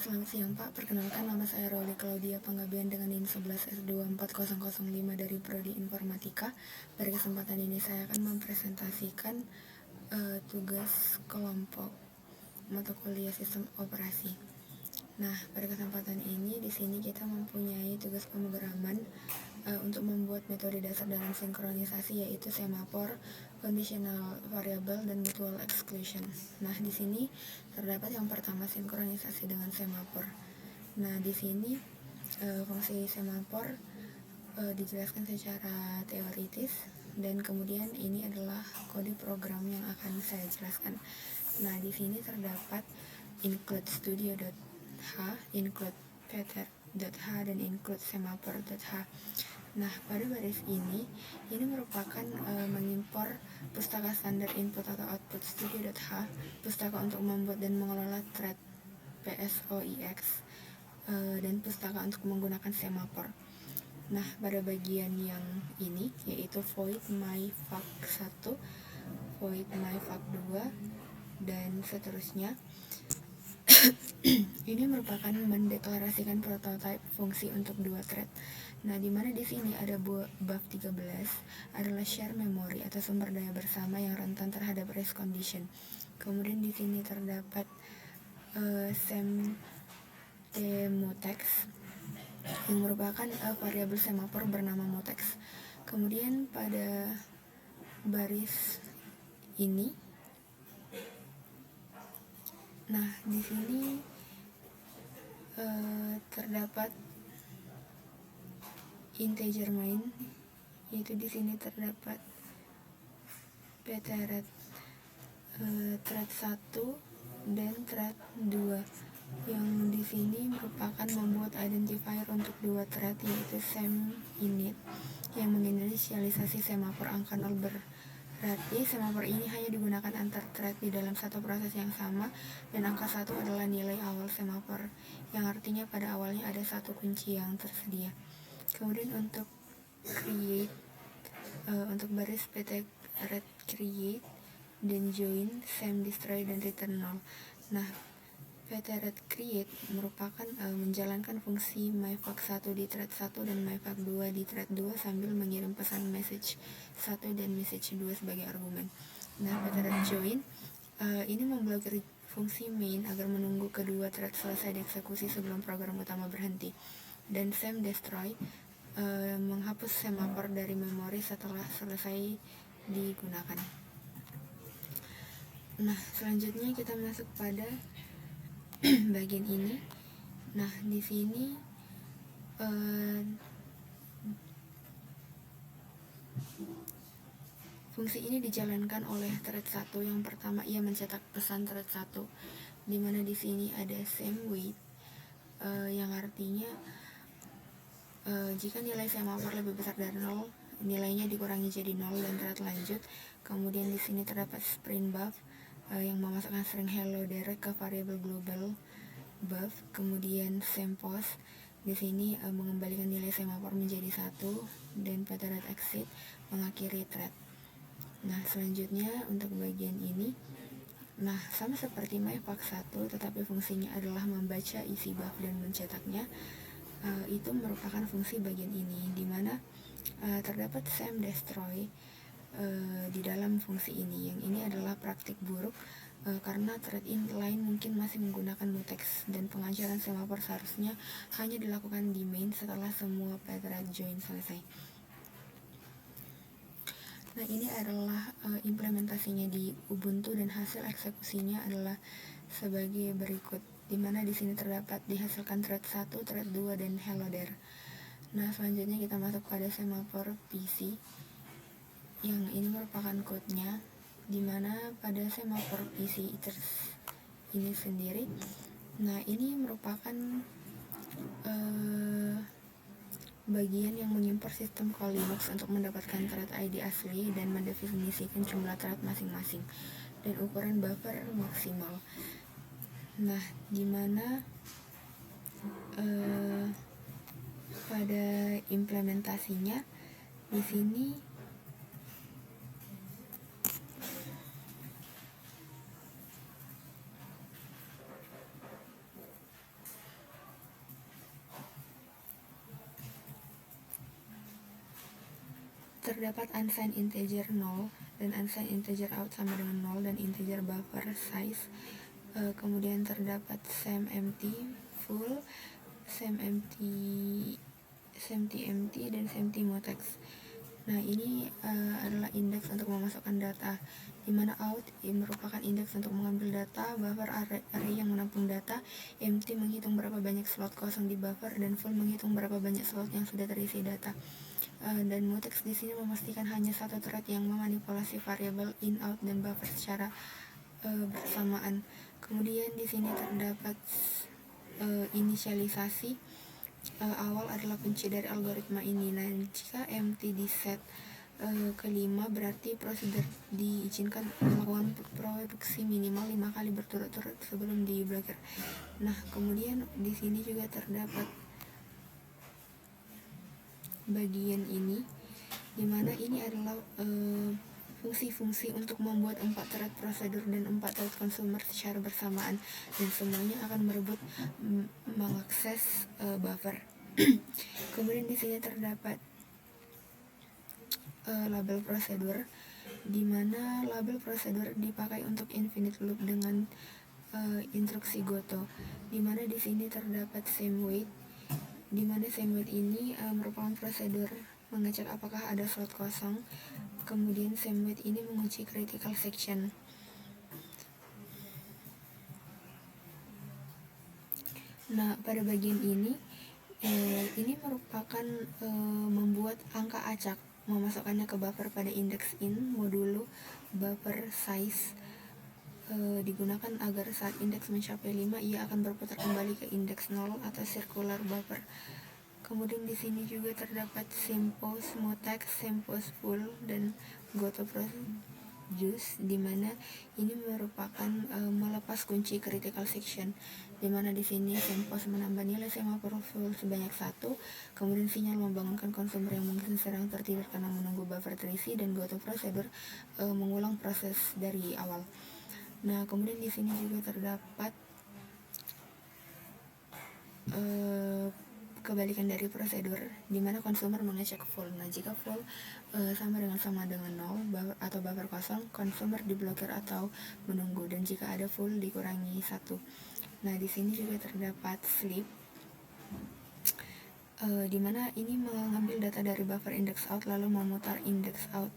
Selamat siang Pak, perkenalkan nama saya Roli Claudia Panggabean dengan NIM 11S24005 dari Prodi Informatika. Pada kesempatan ini saya akan mempresentasikan tugas kelompok mata kuliah sistem operasi. Nah, pada kesempatan ini di sini kita mempunyai tugas pemrograman untuk membuat metode dasar dalam sinkronisasi, yaitu semafor, conditional variable, dan mutual exclusion. Nah, di sini terdapat yang pertama sinkronisasi dengan semafor. Nah, di sini fungsi semafor dijelaskan secara teoritis, dan kemudian ini adalah kode program yang akan saya jelaskan. Nah, di sini terdapat include studio.h, include pattern.h, dan include semaphore.h. Nah, pada baris ini merupakan mengimpor pustaka standar input atau output studio.h, pustaka untuk membuat dan mengelola thread PSOIX, dan pustaka untuk menggunakan semaphore. Nah, pada bagian yang ini yaitu void myFaq1, void myFaq2, dan seterusnya. Ini merupakan mendeklarasikan prototipe fungsi untuk dua thread. Nah, di mana di sini ada buf 13 adalah share memory atau sumber daya bersama yang rentan terhadap race condition. Kemudian di sini terdapat semtmutex yang merupakan variabel semafor bernama mutex. Kemudian pada baris ini, nah di sini terdapat integer main, yaitu di sini terdapat pthread thread 1 dan thread 2 yang di sini merupakan membuat identifier untuk dua thread, yaitu seminit yang menginisialisasi semafor angka 0. Berarti semafor ini hanya digunakan antar thread di dalam satu proses yang sama, dan angka 1 adalah nilai awal semafor, yang artinya pada awalnya ada satu kunci yang tersedia. Kemudian untuk create, untuk baris pthread create dan join, destroy, dan return 0. Nah, pthread create merupakan menjalankan fungsi myFaq1 di thread 1 dan myFaq2 di thread 2 sambil mengirim pesan message 1 dan message 2 sebagai argumen. Nah, pthread join ini memblokir fungsi main agar menunggu kedua thread selesai dieksekusi sebelum program utama berhenti. Dan destroy menghapus semafor dari memori setelah selesai digunakan. Nah, selanjutnya kita masuk pada bagian ini. Nah, di sini fungsi ini dijalankan oleh thread 1. Yang pertama, ia mencetak pesan thread 1, di mana di sini ada semWait, yang artinya jika nilai semafor lebih besar dari 0, nilainya dikurangi jadi 0 dan thread lanjut. Kemudian di sini terdapat sprint buf yang memasukkan string hello direct ke variabel global buf. Kemudian sempost di sini mengembalikan nilai semafor menjadi 1, dan pthread exit mengakhiri thread. Nah, selanjutnya untuk bagian ini, nah sama seperti myFaq1, tetapi fungsinya adalah membaca isi buf dan mencetaknya. Itu merupakan fungsi bagian ini, di mana terdapat destroy di dalam fungsi ini. Yang ini adalah praktik buruk karena thread lain mungkin masih menggunakan mutex, dan pengajaran semafor seharusnya hanya dilakukan di main setelah semua pthread join selesai. Nah, ini adalah implementasinya di Ubuntu, dan hasil eksekusinya adalah sebagai berikut, di mana di sini terdapat dihasilkan thread 1, thread 2, dan hello there. Nah, selanjutnya kita masuk pada semafor PC, yang ini merupakan code-nya, di mana pada semafor PC ini sendiri, nah ini merupakan bagian yang mengimpor sistem call Linux untuk mendapatkan thread ID asli dan mendefinisikan jumlah thread masing-masing dan ukuran buffer maksimal. Nah, dimana pada implementasinya di sini terdapat unsigned integer 0 dan unsigned integer out sama dengan 0 dan integer buffer size. Kemudian terdapat same empty full, same empty dan same empty mutex. Nah, ini adalah indeks untuk memasukkan data, di mana out merupakan indeks untuk mengambil data, buffer array yang menampung data, empty menghitung berapa banyak slot kosong di buffer, dan full menghitung berapa banyak slot yang sudah terisi data. Dan mutex di sini memastikan hanya satu thread yang memanipulasi variabel in, out, dan buffer secara bersamaan. Kemudian di sini terdapat inisialisasi. Awal adalah kunci dari algoritma ini. Nah, jika empty di set kelima, berarti prosedur diizinkan melakukan produksi minimal 5 kali berturut-turut sebelum diblokir. Nah, kemudian di sini juga terdapat bagian ini, dimana ini adalah fungsi-fungsi untuk membuat 4 thread prosedur dan 4 thread consumer secara bersamaan, dan semuanya akan merebut mengakses buffer. Kemudian di sini terdapat label prosedur, di mana label prosedur dipakai untuk infinite loop dengan instruksi goto, di mana di sini terdapat same wait, di mana same wait ini merupakan prosedur mengecek apakah ada slot kosong. Kemudian same wait ini mengunci critical section. Nah, pada bagian ini merupakan membuat angka acak, memasukkannya ke buffer pada indeks in modulo buffer size digunakan agar saat indeks mencapai 5 ia akan berputar kembali ke indeks 0 atau circular buffer. Kemudian di sini juga terdapat sempos mutex, sempos full, dan goto produce, di mana ini merupakan melepas kunci critical section, di mana di sini sempos menambah nilai semafor full sebanyak 1, kemudian sinyal membangunkan konsumer yang mungkin sedang tertidur karena menunggu buffer terisi, dan goto prosedur mengulang proses dari awal. Nah, kemudian di sini juga terdapat kebalikan dari prosedur, di mana konsumer mengecek full. Nah, jika full sama dengan 0 atau buffer kosong, konsumer diblokir atau menunggu, dan jika ada full dikurangi 1. Nah, di sini juga terdapat sleep, di mana ini mengambil data dari buffer index out lalu memutar index out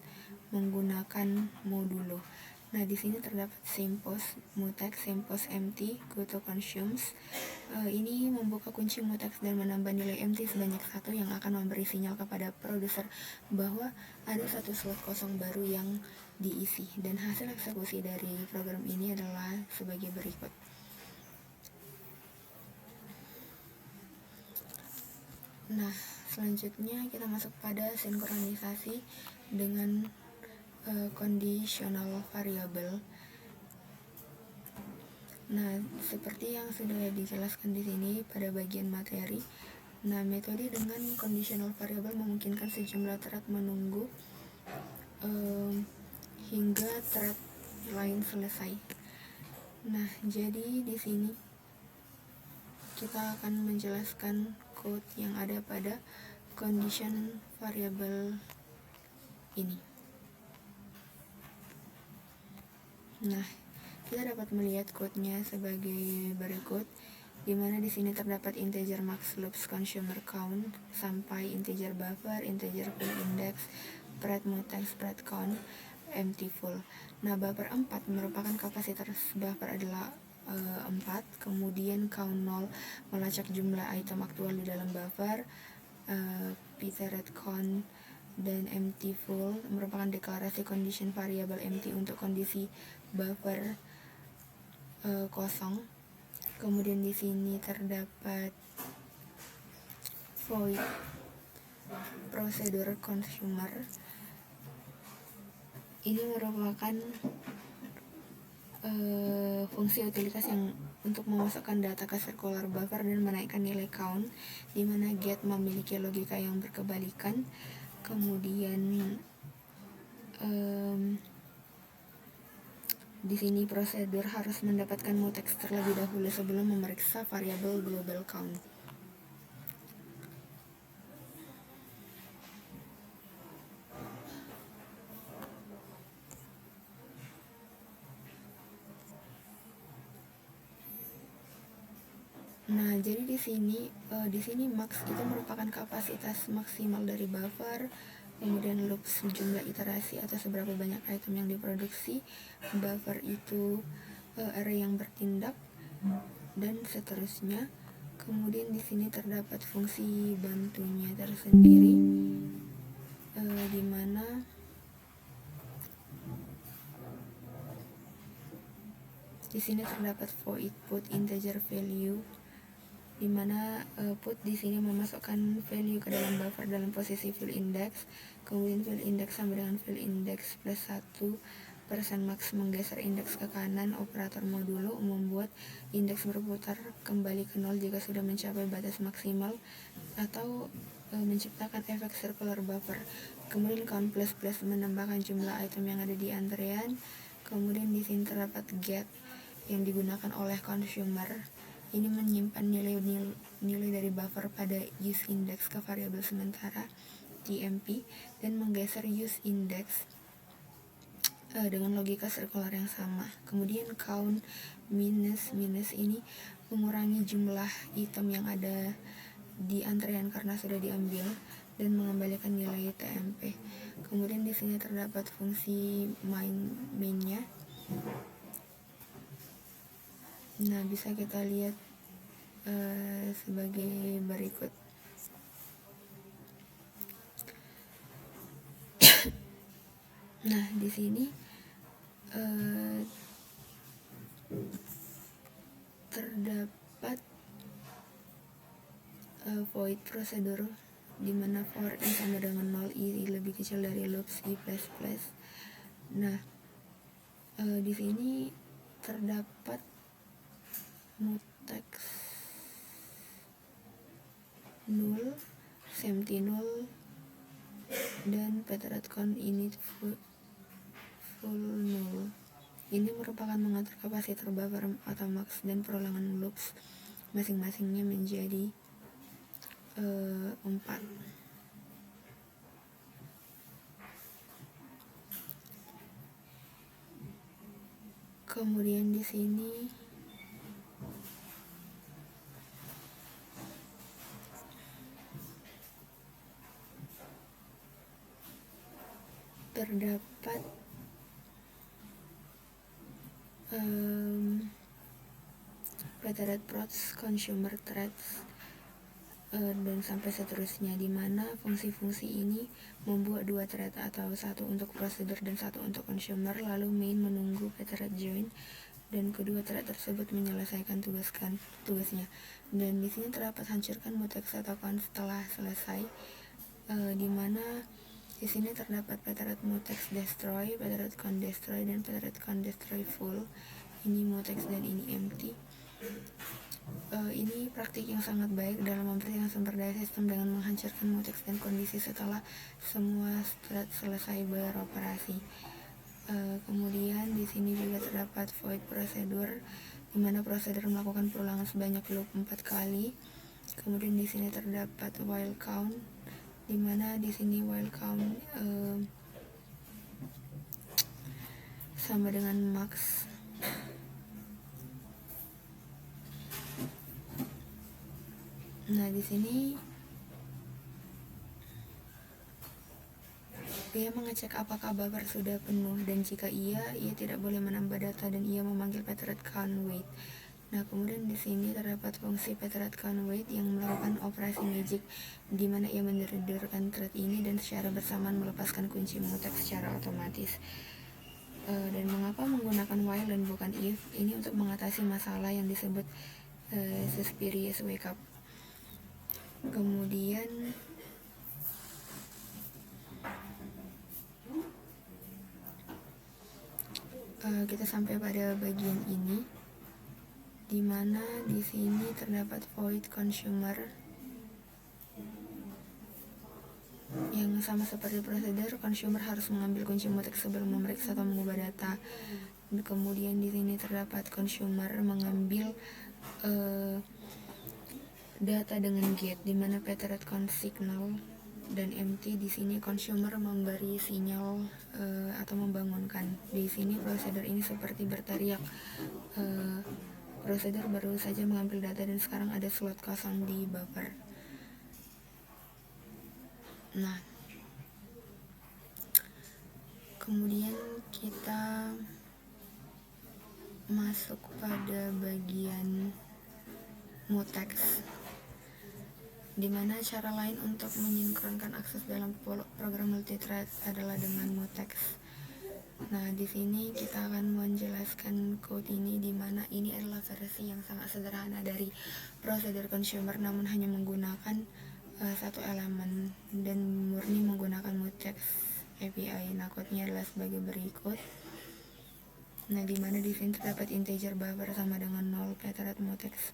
menggunakan modulo. Nah, di sini terdapat sempos mutex, sempos empty, goto consumes. Ini membuka kunci mutex dan menambah nilai empty sebanyak 1 yang akan memberi sinyal kepada produser bahwa ada satu slot kosong baru yang diisi, dan hasil eksekusi dari program ini adalah sebagai berikut. Nah, selanjutnya kita masuk pada sinkronisasi dengan conditional variable. Nah, seperti yang sudah dijelaskan di sini pada bagian materi. Nah, metode dengan conditional variable memungkinkan sejumlah thread menunggu hingga thread lain selesai. Nah, jadi di sini kita akan menjelaskan code yang ada pada condition variable ini. Nah, kita dapat melihat code-nya sebagai berikut, di mana di sini terdapat integer max loops consumer count sampai integer buffer, integer full index, thread mutex, thread count, empty full. Nah, buffer 4 merupakan kapasitas buffer adalah 4, kemudian count 0 melacak jumlah item aktual di dalam buffer, pthread count, dan empty full merupakan deklarasi condition variable empty untuk kondisi buffer kosong. Kemudian di sini terdapat void prosedur consumer. Ini merupakan fungsi utilitas yang untuk memasukkan data ke circular buffer dan menaikkan nilai count, di mana get memiliki logika yang berkebalikan. Kemudian di sini prosedur harus mendapatkan mutex terlebih dahulu sebelum memeriksa variabel global count. Nah, jadi di sini max itu merupakan kapasitas maksimal dari buffer, kemudian loops jumlah iterasi atau seberapa banyak item yang diproduksi, buffer itu array yang bertindak, dan seterusnya. Kemudian di sini terdapat fungsi bantunya tersendiri, di mana di sini terdapat void put integer value, di mana put di sini memasukkan value ke dalam buffer dalam posisi fill index, kemudian fill index sama dengan fill index plus 1 %max menggeser indeks ke kanan. Operator modulo membuat indeks berputar kembali ke 0 jika sudah mencapai batas maksimal, atau menciptakan efek circular buffer. Kemudian count plus plus menambahkan jumlah item yang ada di antrean. Kemudian di sini terdapat get yang digunakan oleh consumer. Ini menyimpan nilai dari buffer pada use index ke variabel sementara TMP dan menggeser use index dengan logika circular yang sama. Kemudian count minus ini mengurangi jumlah item yang ada di antrean karena sudah diambil dan mengembalikan nilai TMP. Kemudian di sini terdapat fungsi mainnya. Nah, bisa kita lihat sebagai berikut. Nah, di sini terdapat void prosedur di mana for i sama dengan 0, i lebih kecil dari loops i plus plus. Nah, di sini terdapat mutex null, empty null, dan pterodcon init full null. Ini merupakan mengatur kapasitor buffer atau max dan perulangan loops masing-masingnya menjadi 4. Kemudian di sini terdapat thread procs, consumer threads, dan sampai seterusnya, di mana fungsi-fungsi ini membuat 2 thread atau 1 untuk prosedur dan 1 untuk consumer, lalu main menunggu thread join dan kedua thread tersebut menyelesaikan tugasnya. Dan di sini terdapat hancurkan mutex atau count setelah selesai, di mana di sini terdapat thread mutex destroy, thread count destroy, dan thread count destroy full. Ini mutex dan ini empty. Ini praktik yang sangat baik dalam membersihkan sumber daya sistem dengan menghancurkan mutex dan kondisi setelah semua thread selesai beroperasi. Kemudian di sini juga terdapat void prosedur, di mana prosedur melakukan perulangan sebanyak loop 4 kali. Kemudian di sini terdapat while count, di mana di sini while count sama dengan max. Nah, di sini ia mengecek apakah buffer sudah penuh, dan jika ia tidak boleh menambah data dan ia memanggil thread count wait. Nah, kemudian di sini terdapat fungsi thread count wait yang melakukan operasi magic, di mana ia mendurkan thread ini dan secara bersamaan melepaskan kunci mutex secara otomatis. Dan mengapa menggunakan while dan bukan if? Ini untuk mengatasi masalah yang disebut suspicious wake up. Kemudian kita sampai pada bagian ini, di mana di sini terdapat void consumer yang sama seperti prosedur. Consumer harus mengambil kunci mutex sebelum memeriksa atau mengubah data. Kemudian di sini terdapat consumer mengambil data dengan get, di mana thread count signal, dan empty di sini consumer memberi sinyal atau membangunkan. Di sini prosedur ini seperti berteriak Prosedur baru saja mengambil data dan sekarang ada slot kosong di buffer. Nah, kemudian kita masuk pada bagian mutex, dimana cara lain untuk menyinkronkan akses dalam program multithread adalah dengan mutex. Nah, di sini kita akan menjelaskan code ini, dimana ini adalah versi yang sangat sederhana dari prosedur consumer, namun hanya menggunakan satu elemen dan murni menggunakan mutex API. Nah, code-nya adalah sebagai berikut. Nah, dimana di sini terdapat integer buffer sama dengan 0 pthread mutex.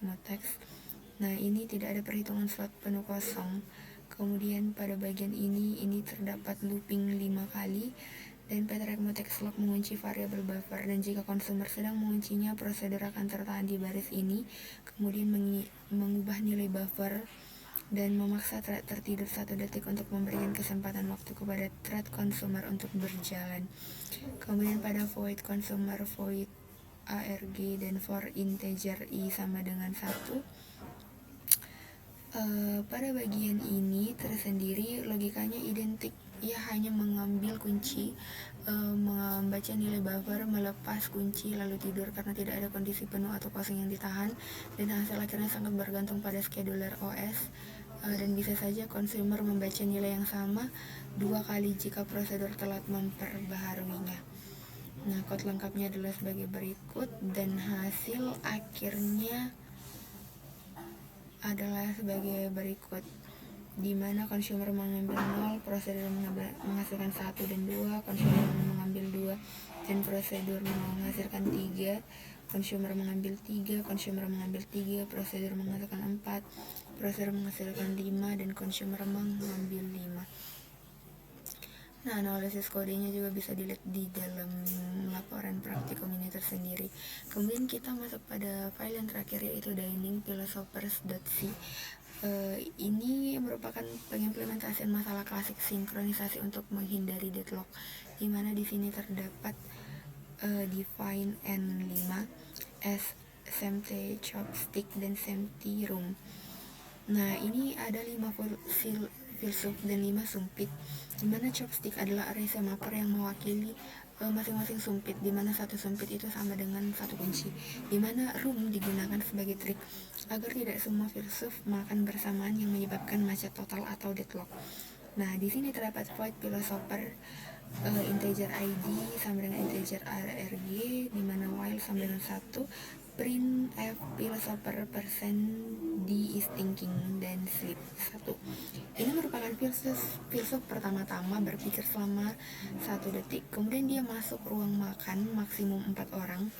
Nah, ini tidak ada perhitungan slot penuh kosong. Kemudian pada bagian ini terdapat looping 5 kali, dan pthread mutex lock mengunci variabel buffer, dan jika consumer sedang menguncinya, prosedur akan tertahan di baris ini, kemudian mengubah nilai buffer dan memaksa thread tertidur 1 detik untuk memberikan kesempatan waktu kepada thread consumer untuk berjalan. Kemudian pada void consumer, void arg, dan for integer i sama dengan 1. Pada bagian ini tersendiri logikanya identik. Ia hanya mengambil kunci, membaca nilai buffer, melepas kunci, lalu tidur karena tidak ada kondisi penuh atau kosong yang ditahan, dan hasil akhirnya sangat bergantung pada scheduler OS. Dan bisa saja consumer membaca nilai yang sama 2 kali jika prosedur telat memperbaharuinya. Nah, kode lengkapnya adalah sebagai berikut, dan hasil akhirnya adalah sebagai berikut, di mana consumer mengambil 0, prosedur menghasilkan 1 dan 2, consumer mengambil 2, dan prosedur menghasilkan 3, consumer mengambil 3, consumer mengambil 3, prosedur menghasilkan 4, prosedur menghasilkan 5, dan consumer mengambil 5. Nah, analisis kodenya juga bisa dilihat di dalam laporan praktikum ini tersendiri. Kemudian kita masuk pada file yang terakhir, yaitu diningphilosophers.c. Ini merupakan pengimplementasian masalah klasik sinkronisasi untuk menghindari deadlock, di mana di sini terdapat define n5, s, SMT, chopstick, dan SMT room. Nah, ini ada 5 filsuf dan 5 sumpit, dimana chopstick adalah array semafor yang mewakili masing-masing sumpit, dimana satu sumpit itu sama dengan satu kunci, dimana room digunakan sebagai trik agar tidak semua filsuf makan bersamaan yang menyebabkan macet total atau deadlock. Nah, di sini terdapat void philosopher, integer id sama dengan integer arg, dimana while sama dengan 1, print f philosopher %d is thinking, dan sleep 1. Ini merupakan filsuf pertama-tama berpikir selama 1 detik, kemudian dia masuk ruang makan maksimum 4 orang.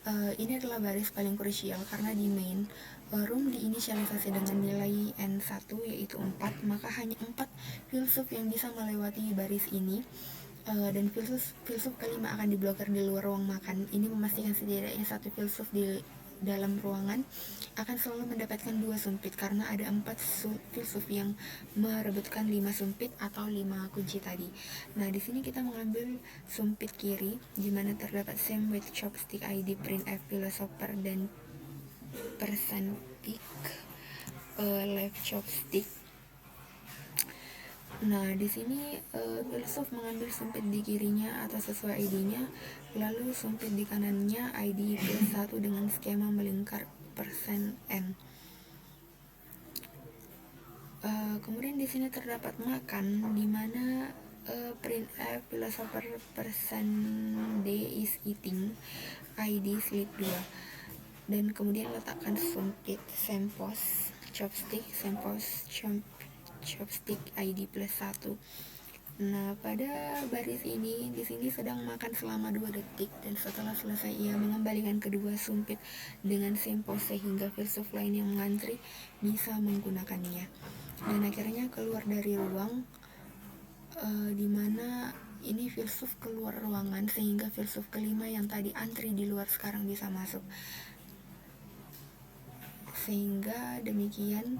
Ini adalah baris paling krusial karena di main room diinisialisasi dengan nilai n1 yaitu 4, maka hanya 4 filsuf yang bisa melewati baris ini, dan filsuf kelima akan diblokir di luar ruang makan. Ini memastikan setidaknya satu filsuf di dalam ruangan akan selalu mendapatkan 2 sumpit, karena ada 4 filsuf yang merebutkan 5 sumpit atau 5 kunci tadi. Nah, di sini kita mengambil sumpit kiri, di mana terdapat same with chopstick id, print f philosopher, dan %pick left chopstick. Nah, di sini filsuf mengambil sumpit di kirinya atau sesuai ID-nya, lalu sumpit di kanannya ID plus 1 dengan skema melingkar %n. Kemudian di sini terdapat makan, di mana printf philosopher %d is eating, ID sleep 2, dan kemudian letakkan sumpit sempos chopstick chopstick ID plus 1. Nah, pada baris ini di sini sedang makan selama 2 detik, dan setelah selesai ia mengembalikan kedua sumpit dengan sempos sehingga filsuf lain yang mengantri bisa menggunakannya. Dan akhirnya keluar dari ruang, dimana ini filsuf keluar ruangan sehingga filsuf kelima yang tadi antri di luar sekarang bisa masuk. Sehingga demikian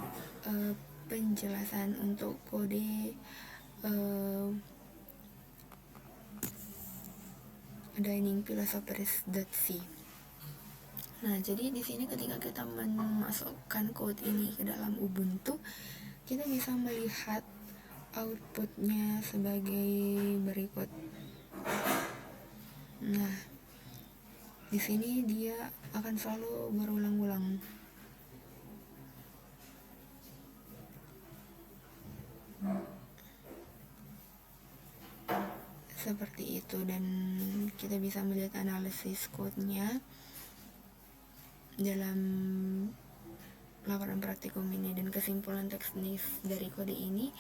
penjelasan untuk kode diningphilosophers.c. Nah, jadi di sini ketika kita memasukkan code ini ke dalam Ubuntu, kita bisa melihat outputnya sebagai berikut. Nah, di sini dia akan selalu berulang-ulang. Seperti itu, dan kita bisa melihat analisis code-nya dalam laporan praktikum ini. Dan kesimpulan teknis dari kode ini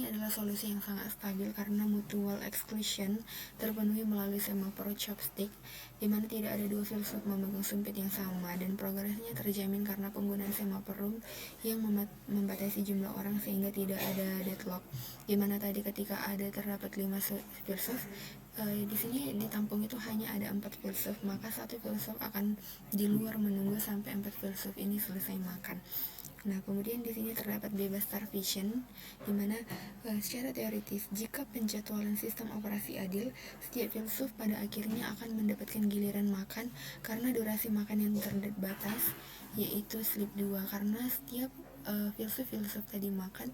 adalah solusi yang sangat stabil karena mutual exclusion terpenuhi melalui semafor chopstick, di mana tidak ada dua filsuf memegang sumpit yang sama, dan progresnya terjamin karena penggunaan semafor room yang membatasi jumlah orang sehingga tidak ada deadlock. Di mana tadi ketika terdapat 5 filsuf, di sini ditampung itu hanya ada 4 filsuf, maka satu filsuf akan di luar menunggu sampai 4 filsuf ini selesai makan. Nah, kemudian di sini terdapat bebas starvation, di mana secara teoritis jika penjadwalan sistem operasi adil, setiap filsuf pada akhirnya akan mendapatkan giliran makan karena durasi makan yang terbatas, yaitu sleep 2, karena setiap filsuf tadi makan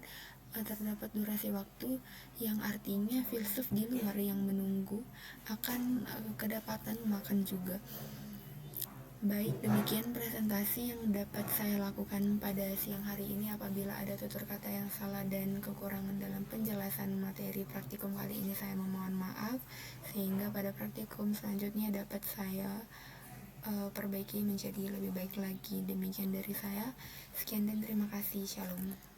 terdapat durasi waktu yang artinya filsuf di luar yang menunggu akan kedapatan makan juga. Baik, demikian presentasi yang dapat saya lakukan pada siang hari ini. Apabila ada tutur kata yang salah dan kekurangan dalam penjelasan materi praktikum kali ini, saya memohon maaf, sehingga pada praktikum selanjutnya dapat saya perbaiki menjadi lebih baik lagi. Demikian dari saya, sekian dan terima kasih. Shalom.